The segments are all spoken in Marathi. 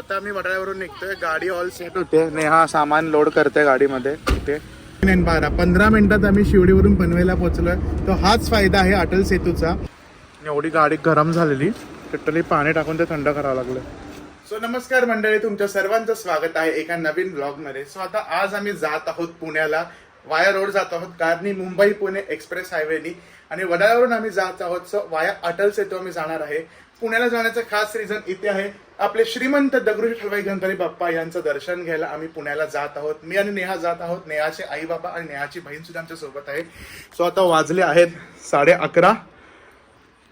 आता मी वडाळ्यावरून निघतोय. गाडी ऑल सेट होते. नेहा सामान लोड करते गाडीमध्ये. ते 15 मिनिटात आम्ही शिवडीवरून पनवेलला पोहोचलोय. तो हाच फायदा आहे अटल सेतूचा. एवढी गाडी गरम झालेली, टोटली पाणी टाकून ते थंड करावं लागलं. सो नमस्कार मंडळी, तुमच्या सर्वांचं स्वागत आहे एका नवीन ब्लॉग मध्ये. सो आता आज आम्ही जात आहोत पुण्याला. वाया रोड जात आहोत कारनी मुंबई पुणे एक्सप्रेस हायवेनी, आणि वडाळ्यावरून आम्ही जात आहोत. सो वाया अटल सेतू आम्ही जाणार आहे. पुण्याला जाण्याचं खास रिझन इथे आहे, आपले श्रीमंत दगडूशेठ हलवाई गणपती बाप्पा यांचं दर्शन घ्यायला आम्ही पुण्याला जात आहोत. मी आणि नेहा जात आहोत. नेहाचे आई बाबा आणि नेहाची बहीण सुद्धा आमच्या सोबत आहे. सो आता वाजले आहेत 11:30.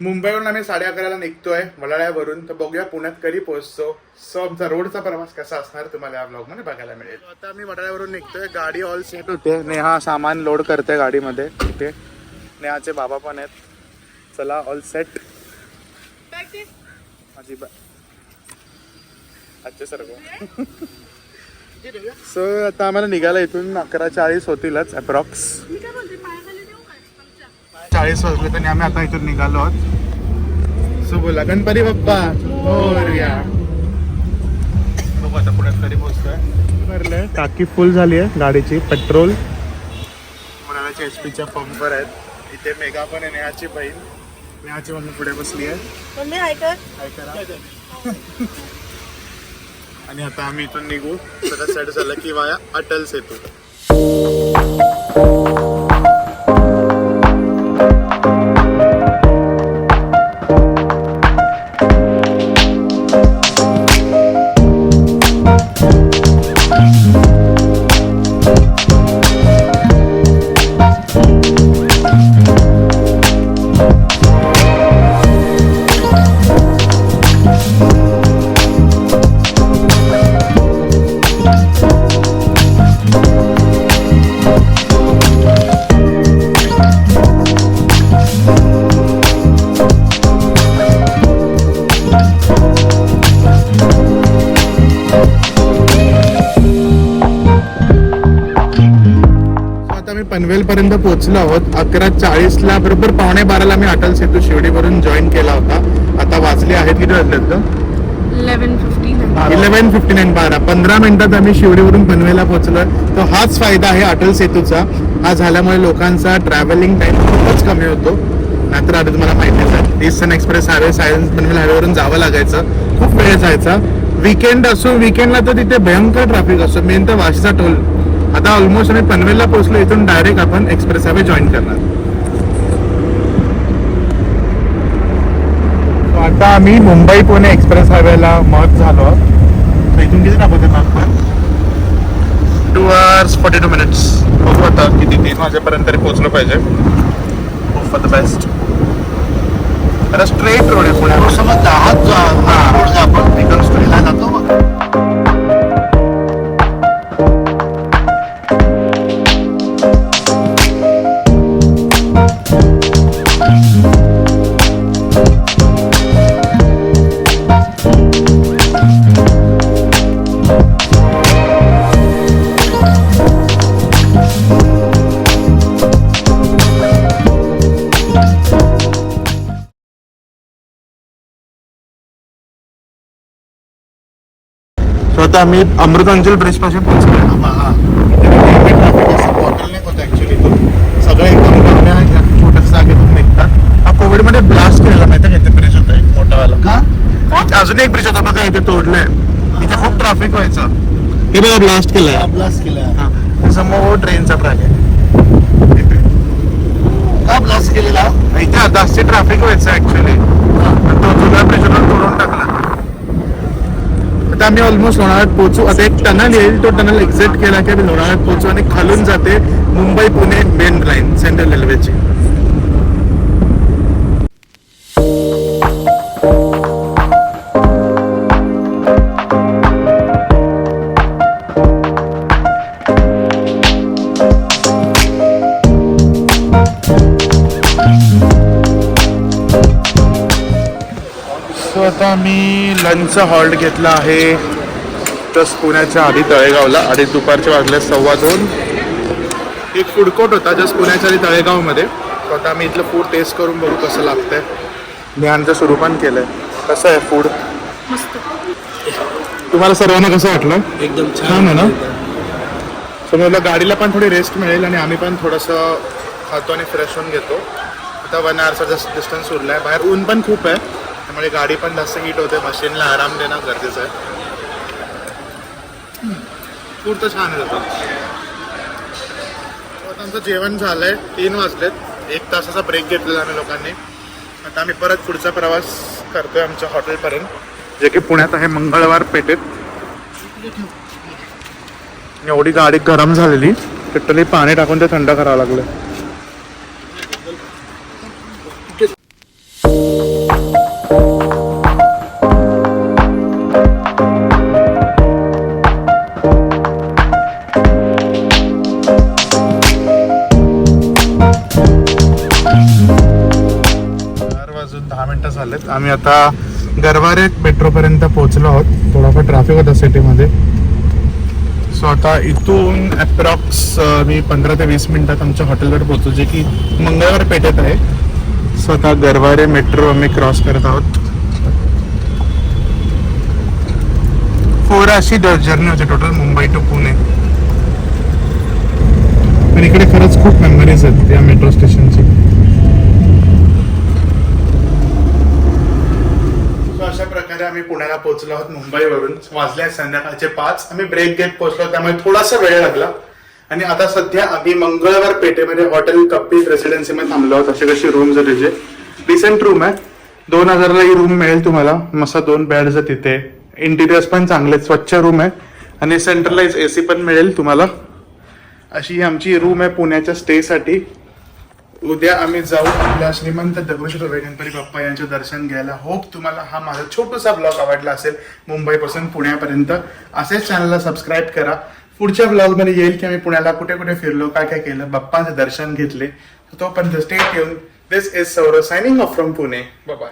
मुंबईवरून आम्ही 11:30ला निघतोय वडाळ्यावरून. तर बघूया पुण्यात कधी पोहोचतो. सो आमचा रोडचा प्रवास कसा असणार तुम्हाला या ब्लॉग मध्ये बघायला मिळेल. आता आम्ही वडाळ्यावरून निघतोय. गाडी ऑल सेट होते. नेहा सामान लोड करते गाडीमध्ये. ते नेहाचे बाबा पण आहेत. चला ऑल सेट. अच्छा सर. सो आता आम्हाला निघायला इथून 11:40 होतीलच अप्रॉक्स. 40 वाजले तर आम्ही आता इथून निघालो आहोत. सो बोला गणपती बाप्पा मोरया. बघू आता पुण्यात कधी पोहोचतोय. भरलंय, टाकी फुल झाली आहे गाडीची. पेट्रोल मुलाची HP पंपर आहेत. इथे मेगा पण आहे. नेहाची बहीण, नेहाची मम्मी पुढे बसली आहे. आणि आता आम्ही इथून निघू. सगळं सेट झालं की वाया अटल सेतू. पनवेल पर्यंत पोहोचलो आहोत. 11:40ला बरोबर 11:45ला मी अटल सेतू शिवडीवरून जॉईन केला होता. आता वाजले आहेत किती वाजलेत? 11:59. 15 मिनिटात आम्ही शिवडीवरून पनवेलला पोहोचलोय. तो हाच फायदा आहे अटल सेतूचा. हा झाल्यामुळे लोकांचा ट्रॅव्हलिंग टाइम खूपच कमी होतो. नाहीतर आता तुम्हाला माहिती आहे Eastern Express Highway Sion Panvel हायवेवरून जावं लागायचं. खूप वेळ जायचा. वीकेंड असो, वीकेंडला तर तिथे भयंकर ट्रॅफिक असतो. मेन तर वाशीचा टोल. आता ऑलमोस्ट आम्ही पनवेलला पोहोचलो. इथून डायरेक्ट आपण एक्सप्रेस हायवे जॉईन करणार. आता आम्ही मुंबई पुणे एक्सप्रेस हायवेला मर्ज झालो आहोत. इथून किती दाखवते मॅप? 2 hours 42 minutes. बघू आता किती 3 वाजेपर्यंत तरी पोहोचलो पाहिजे. Hope for the best. आता स्ट्रेट रोड आहे पुण्यात. समज आपण निकल स्टोरीला जातो. आता आम्ही अमृतांचल ब्रिज पासून पोहोचलो. सगळं एकदम कमी आहे. छोट्याच जागेतून निघतात. हा कोविडमध्ये ब्लास्ट केलेला माहिती आहे. इथे ब्रिज होता एक मोठावाला. अजून एक ब्रिज होता बघा, इथे तोडलंय. इथे खूप ट्रॅफिक व्हायचं. हे बघा ब्लास्ट केलंय. ब्लास्ट केलाय. समोर ट्रेनचा ट्रॅक आहे. का ब्लास्ट केलेला? इथे जास्त ट्रॅफिक व्हायचं ऍक्च्युली. तो जुन्या ब्रिजवर तोडून टाकला. आता आम्ही ऑलमोस्ट लोणावळ्यात पोहोचू. आता एक टनल येईल. तो टनल एक्झिट केला की आम्ही लोणावळ्यात पोहोचू. आणि खालून जाते Mumbai Pune main line central रेल्वेची. सो आता आम्ही लंचचा हॉल्ट घेतला आहे जस्ट पुण्याच्या आधी तळेगावला. आधी दुपारचे वाजले 2:15. एक फूड कोर्ट होता जस्ट पुण्याच्या आधी तळेगावमध्ये. सो आता आम्ही इथलं फूड टेस्ट करून बघू कसं लागतंय. ज्ञानचं सुरू पण केलंय. कसं आहे फूड? मस्त. तुम्हाला सर्वांना कसं वाटलं? एकदम छान आहे ना? सो मला गाडीला पण थोडी रेस्ट मिळेल आणि आम्ही पण थोडंसं खातो आणि फ्रेश होऊन घेतो. आता 1 hourचा जास्त डिस्टन्स उरला आहे. बाहेर ऊन पण खूप आहे, त्यामुळे गाडी पण जास्त हीट होते. मशीनला आराम देणं गरजेचं आहे. फूड तर छान आहे. आता आमचं जेवण झालंय, 3 वाजलेत. 1 तासाचा ब्रेक घेतलेला आम्ही लोकांनी. आता आम्ही परत पुढचा प्रवास करतोय आमच्या हॉटेलपर्यंत, जे की पुण्यात आहे, मंगळवार पेठेत. एवढी गाडी गरम झालेली, लिटरली पाणी टाकून ते थंड करावं लागलं. झालेत. आम्ही आता गरवारे मेट्रोपर्यंत पोहोचलो आहोत. थोडाफार ट्रॅफिक होता सिटीमध्ये. सो आता इथून अप्रॉक्स मी 15 ते 20 मिनिटात आमच्या हॉटेलवर पोहोचतो, जे की मंगळवार पेठेत आहे. सो आता गरवारे मेट्रो आम्ही क्रॉस करत आहोत. 4 अशी जर्नी होती टोटल, मुंबई टू पुणे. पण इकडे खरंच खूप मेमरीज आहेत या मेट्रो स्टेशनची. अशा प्रकारे आम्ही पुण्याला पोहोचलो आहोत मुंबईवरून. वाजले संध्याकाळचे 5. आम्ही ब्रेक घेत पोहोचलो, त्यामुळे थोडासा वेळ लागला. आणि आता सध्या आम्ही मंगळवार पेठेमध्ये हॉटेल कपिल रेसिडेन्सीमध्ये थांबलो आहोत. अशी कशी रूम्स आहे तिचे. डिसेंट रूम आहे. 2000ला ही रूम मिळेल तुम्हाला. मस्त 2 बेड्स आहेत तिथे. इंटिरियर्स पण चांगले, स्वच्छ रूम आहे. आणि सेंट्रलाइज AC पण मिळेल तुम्हाला. अशी ही आमची रूम आहे पुण्याच्या स्टेसाठी. उद्या आम्ही जाऊ आपल्या श्रीमंत दगडूशेठ गणपती बाप्पा यांचे दर्शन घ्यायला. होप तुम्हाला हा माझा छोटासा ब्लॉग आवडला असेल मुंबईपासून पुण्यापर्यंत. असेच चॅनलला सबस्क्राईब करा. पुढच्या ब्लॉगमध्ये येईल की आम्ही पुण्याला कुठे कुठे फिरलो, काय काय केलं, बाप्पांचे दर्शन घेतले. तोपर्यंत stay tune. This is Saurav signing off from Pune. Bye bye.